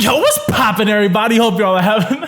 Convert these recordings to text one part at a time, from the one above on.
Yo, what's poppin', everybody? Hope y'all are having...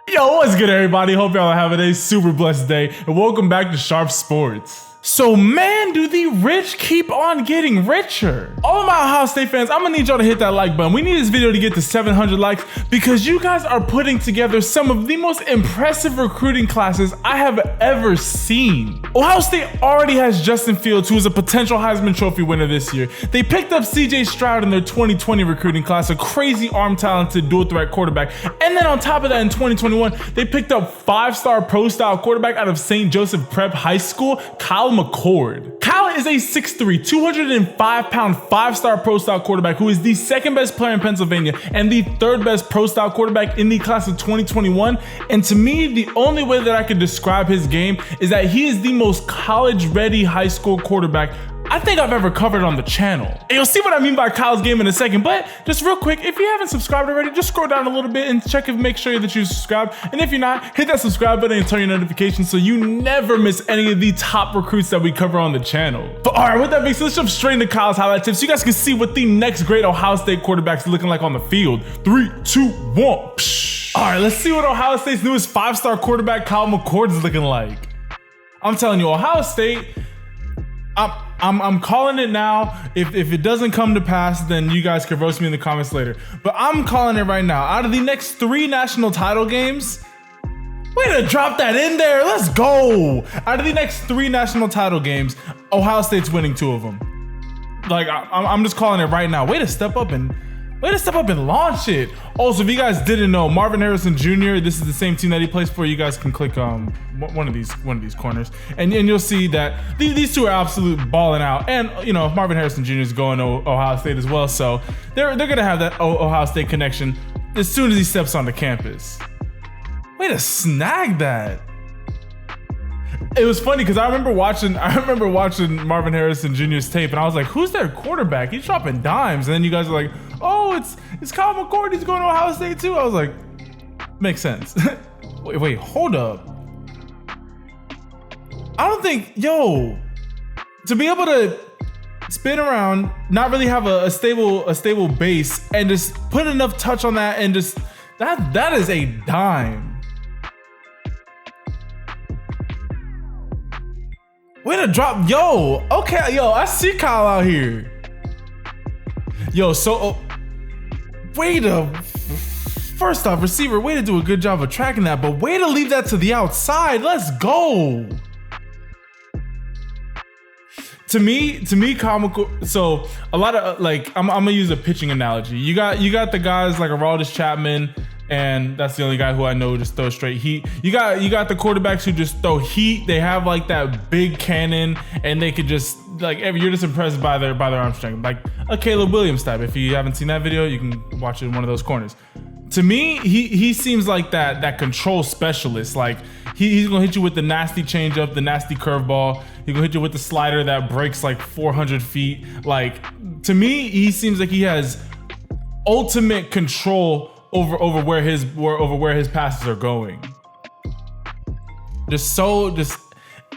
Yo, what's good, everybody? Hope y'all are having a super blessed day, and welcome back to Sharp Sports. So, man, do the rich keep on getting richer? All of my Ohio State fans, I'm gonna need y'all to hit that like button. We need this video to get to 700 likes because you guys are putting together some of the most impressive recruiting classes I have ever seen. Ohio State already has Justin Fields, who is a potential Heisman Trophy winner this year. They picked up CJ Stroud in their 2020 recruiting class, a crazy arm-talented dual-threat quarterback. And then on top of that, in 2021, they picked up five-star pro-style quarterback out of St. Joseph Prep High School, Kyle McCord. Kyle is a 6'3", 205-pound, five-star pro-style quarterback who is the second best player in Pennsylvania and the third best pro-style quarterback in the class of 2021. And to me, the only way that I could describe his game is that he is the most college-ready high school quarterback I think I've ever covered on the channel. And you'll see what I mean by Kyle's game in a second, but just real quick, if you haven't subscribed already, just scroll down a little bit and check make sure that you subscribe. And if you're not, hit that subscribe button and turn your notifications so you never miss any of the top recruits that we cover on the channel. But all right, with that being said, let's jump straight into Kyle's highlight tips so you guys can see what the next great Ohio State quarterback's looking like on the field. 3, 2, 1. Psh. All right, let's see what Ohio State's newest five-star quarterback, Kyle McCord, is looking like. I'm telling you, Ohio State, I'm calling it now. If it doesn't come to pass, then you guys can roast me in the comments later. But I'm calling it right now. Out of the next 3 national title games, way to drop that in there. Let's go. Out of the next 3 national title games, Ohio State's winning 2 of them. Like I'm just calling it right now. Way to step up and launch it. Also, if you guys didn't know, Marvin Harrison Jr., this is the same team that he plays for. You guys can click one of these corners, and you'll see that these two are absolute balling out. And you know, Marvin Harrison Jr. is going to Ohio State as well, so they're gonna have that Ohio State connection as soon as he steps onto campus. Way to snag that. It was funny because I remember watching Marvin Harrison Jr.'s tape, and I was like, "Who's their quarterback? He's dropping dimes." And then you guys are like, "Oh, it's Kyle McCord. He's going to Ohio State too." I was like, "Makes sense." wait, hold up. I don't think, to be able to spin around, not really have a stable base, and just put enough touch on that, and just that is a dime. Way to drop, okay, I see Kyle out here. First off, receiver, way to do a good job of tracking that, but way to leave that to the outside. Let's go. To me, Kyle McCord, so a lot of, like, I'm gonna use a pitching analogy. You got the guys like Aroldis Chapman, and that's the only guy who I know just throw straight heat. You got the quarterbacks who just throw heat. They have like that big cannon, and they could just you're just impressed by their arm strength, like a Caleb Williams type. If you haven't seen that video, you can watch it in one of those corners. To me, he seems like that control specialist. Like he's gonna hit you with the nasty changeup, the nasty curveball. He's gonna hit you with the slider that breaks like 400 feet. Like, to me, he seems like he has ultimate control over where his passes are going.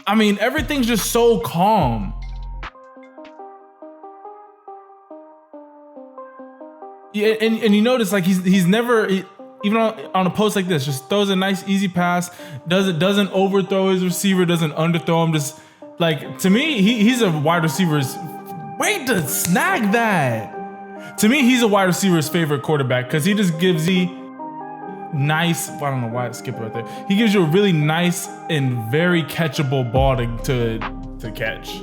I mean, everything's just so calm. Yeah, and you notice, like, he's never, even on a post like this, just throws a nice easy pass, doesn't overthrow his receiver, doesn't underthrow him. Just like, to me, he's a wide receiver's, wait to snag that. To me, he's a wide receiver's favorite quarterback because he just gives you nice, I don't know why I skipped right there. He gives you a really nice and very catchable ball to catch.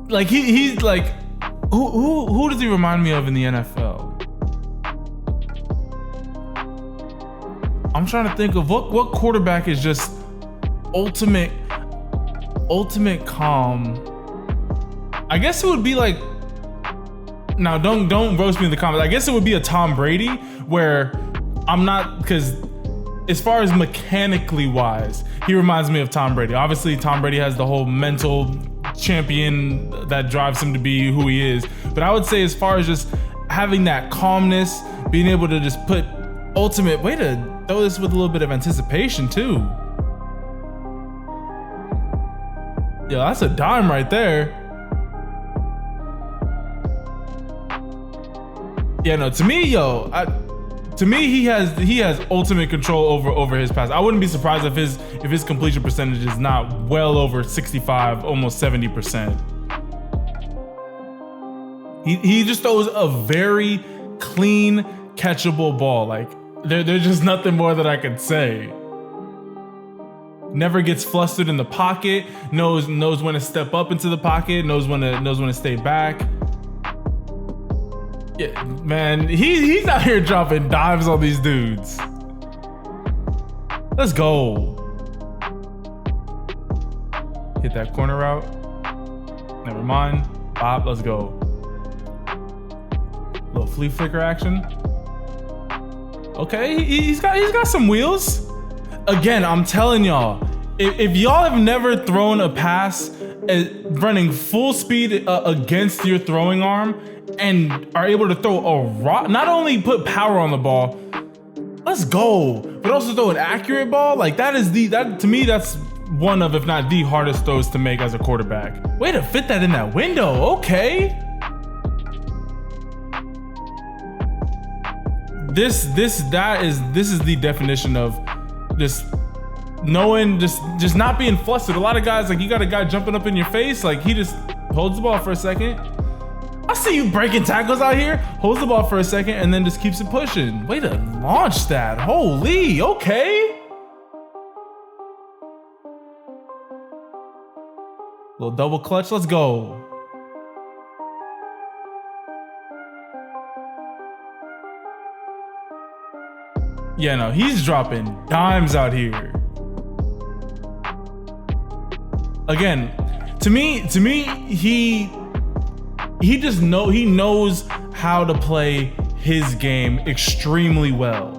Like he's like, who does he remind me of in the NFL? I'm trying to think of what quarterback is just ultimate calm. I guess it would be like, now don't roast me in the comments. I guess it would be a Tom Brady, where I'm not, because as far as mechanically wise, he reminds me of Tom Brady. Obviously, Tom Brady has the whole mental champion that drives him to be who he is. But I would say, as far as just having that calmness, being able to just put ultimate, way to throw this with a little bit of anticipation too. Yo, that's a dime right there. Yeah, no, to me, to me, he has ultimate control over his pass. I wouldn't be surprised if his completion percentage is not well over 65, almost 70%. He just throws a very clean, catchable ball. Like there's just nothing more that I could say. Never gets flustered in the pocket. Knows when to step up into the pocket. Knows when to stay back. Yeah, man, he's out here dropping dives on these dudes. Let's go. Hit that corner route. Never mind. Bop, let's go. Little flea flicker action. Okay, he's got some wheels. Again, I'm telling y'all, if y'all have never thrown a pass running full speed against your throwing arm and are able to throw a rock, not only put power on the ball, let's go, but also throw an accurate ball, like that to me, that's one of, if not the hardest throws to make as a quarterback. Way to fit that in that window, okay. This is the definition of just knowing, just not being flustered. A lot of guys, like, you got a guy jumping up in your face, like he just holds the ball for a second. I see you breaking tackles out here, holds the ball for a second and then just keeps it pushing. Way to launch that, holy, okay. Little double clutch, let's go. Yeah, no, he's dropping dimes out here. Again, to me, he knows how to play his game extremely well.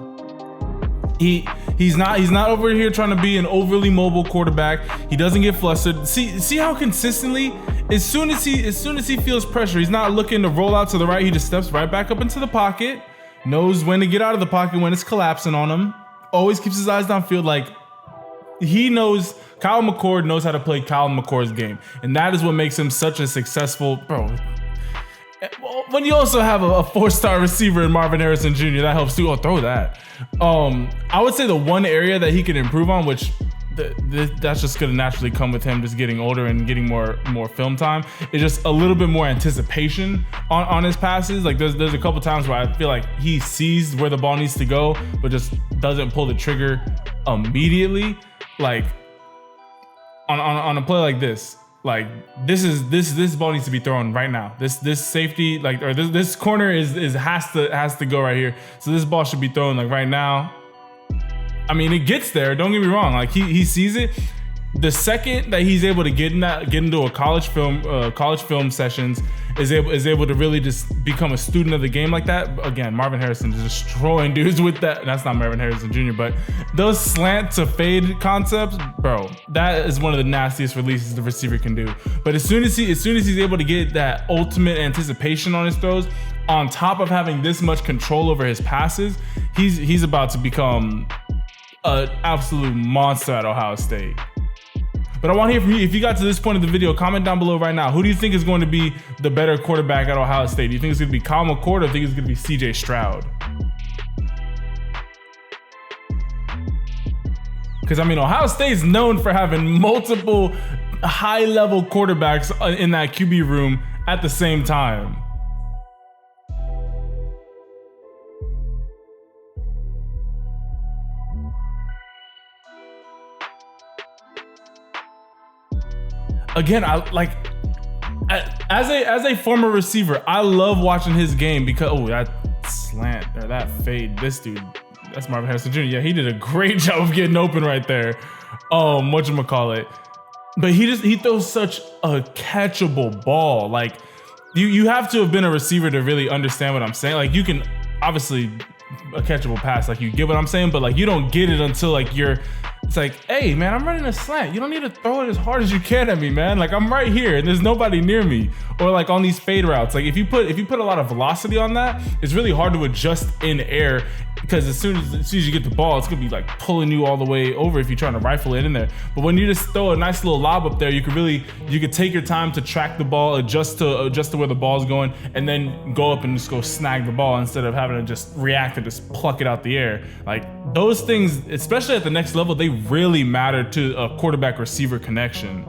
He's not over here trying to be an overly mobile quarterback. He doesn't get flustered. See how consistently, as soon as he feels pressure, he's not looking to roll out to the right. He just steps right back up into the pocket. Knows when to get out of the pocket when it's collapsing on him. Always keeps his eyes downfield. Like, he knows, Kyle McCord knows how to play Kyle McCord's game. And that is what makes him such a successful, bro. When you also have a 4-star receiver in Marvin Harrison Jr., that helps too. Oh, throw that. I would say the one area that he can improve on, which that's just gonna naturally come with him just getting older and getting more film time, is just a little bit more anticipation on his passes. Like there's a couple times where I feel like he sees where the ball needs to go, but just doesn't pull the trigger immediately. Like on a play like this, like this ball needs to be thrown right now. This safety, like, or this corner has to go right here. So this ball should be thrown like right now. I mean, it gets there. Don't get me wrong. Like he sees it. The second that he's able to get into a college film sessions, is able to really just become a student of the game like that. Again, Marvin Harrison is destroying dudes with that. That's not Marvin Harrison Jr., but those slant to fade concepts, bro, that is one of the nastiest releases the receiver can do. But as soon as he's able to get that ultimate anticipation on his throws, on top of having this much control over his passes, he's about to become an absolute monster at Ohio State. But I want to hear from you. If you got to this point of the video, comment down below right now. Who do you think is going to be the better quarterback at Ohio State? Do you think it's going to be Kyle McCord, or do you think it's going to be CJ Stroud? Because, I mean, Ohio State is known for having multiple high-level quarterbacks in that QB room at the same time. Again, as a former receiver, I love watching his game because that slant or that fade, this dude, that's Marvin Harrison Jr. Yeah, he did a great job of getting open right there. Whatchamacallit. But he throws such a catchable ball. Like you have to have been a receiver to really understand what I'm saying. Like, you can obviously a catchable pass, like, you get what I'm saying, but like you don't get it until like you're It's like, hey man, I'm running a slant. You don't need to throw it as hard as you can at me, man. Like I'm right here and there's nobody near me. Or like on these fade routes, like if you put a lot of velocity on that, it's really hard to adjust in air because as soon as you get the ball, it's gonna be like pulling you all the way over if you're trying to rifle it in there. But when you just throw a nice little lob up there, you could take your time to track the ball, adjust to where the ball's going, and then go up and just go snag the ball instead of having to just react and just pluck it out the air. Like those things, especially at the next level, they really matter to a quarterback receiver connection.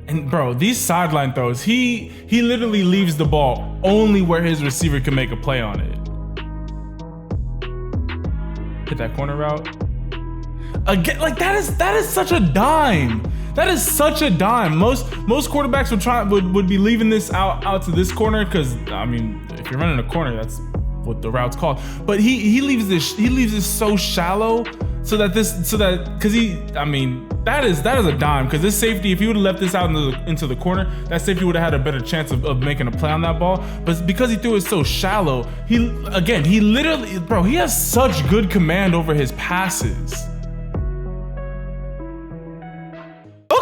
And bro, these sideline throws, he literally leaves the ball only where his receiver can make a play on it. Hit that corner route. Again, like that is such a dime. That is such a dime. Most quarterbacks would be leaving this out to this corner because I mean, if you're running a corner, that's what the route's called. But he leaves this so shallow so that that is a dime because this safety, if he would have left this out into the corner, that safety would have had a better chance of making a play on that ball. But because he threw it so shallow, he literally, bro, he has such good command over his passes.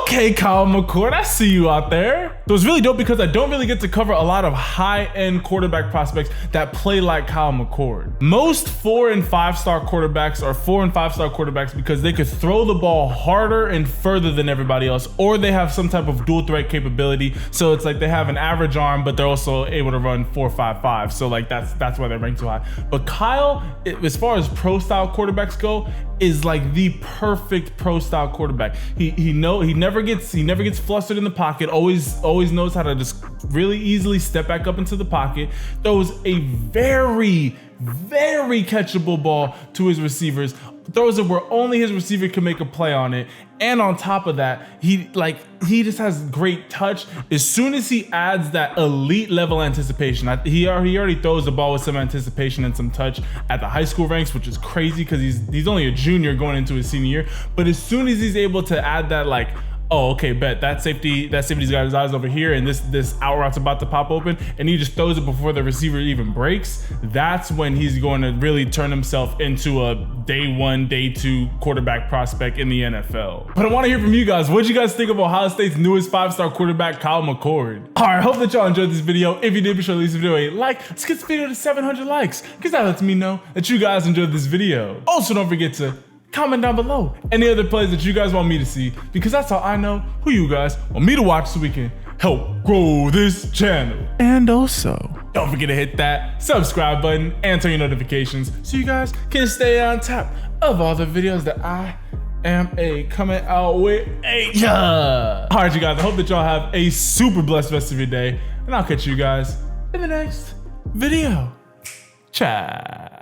Okay, Kyle McCord, I see you out there. So it's really dope because I don't really get to cover a lot of high-end quarterback prospects that play like Kyle McCord. Most 4- and 5-star quarterbacks are 4- and 5-star quarterbacks because they could throw the ball harder and further than everybody else, or they have some type of dual threat capability. So it's like they have an average arm, but they're also able to run 4.55. So like that's why they're ranked so high. But Kyle, as far as pro-style quarterbacks go, is like the perfect pro-style quarterback. He never gets flustered in the pocket. Always knows how to just really easily step back up into the pocket. Throws a very catchable ball to his receivers. Throws it where only his receiver can make a play on it. And on top of that, he just has great touch. As soon as he adds that elite level anticipation, he already throws the ball with some anticipation and some touch at the high school ranks, which is crazy because he's only a junior going into his senior year. But as soon as he's able to add that, like, oh, okay, bet that safety's got his eyes over here and this out route's about to pop open, and he just throws it before the receiver even breaks, that's when he's going to really turn himself into a day 1, day 2 quarterback prospect in the NFL. But I want to hear from you guys. What did you guys think of Ohio State's newest 5-star quarterback, Kyle McCord? All right, hope that y'all enjoyed this video. If you did, be sure to leave this video a like. Let's get this video to 700 likes because that lets me know that you guys enjoyed this video. Also, don't forget to comment down below any other plays that you guys want me to see, because that's how I know who you guys want me to watch so we can help grow this channel. And also, don't forget to hit that subscribe button and turn your notifications so you guys can stay on top of all the videos that I am coming out with. All right, you guys, I hope that y'all have a super blessed rest of your day, and I'll catch you guys in the next video. Ciao.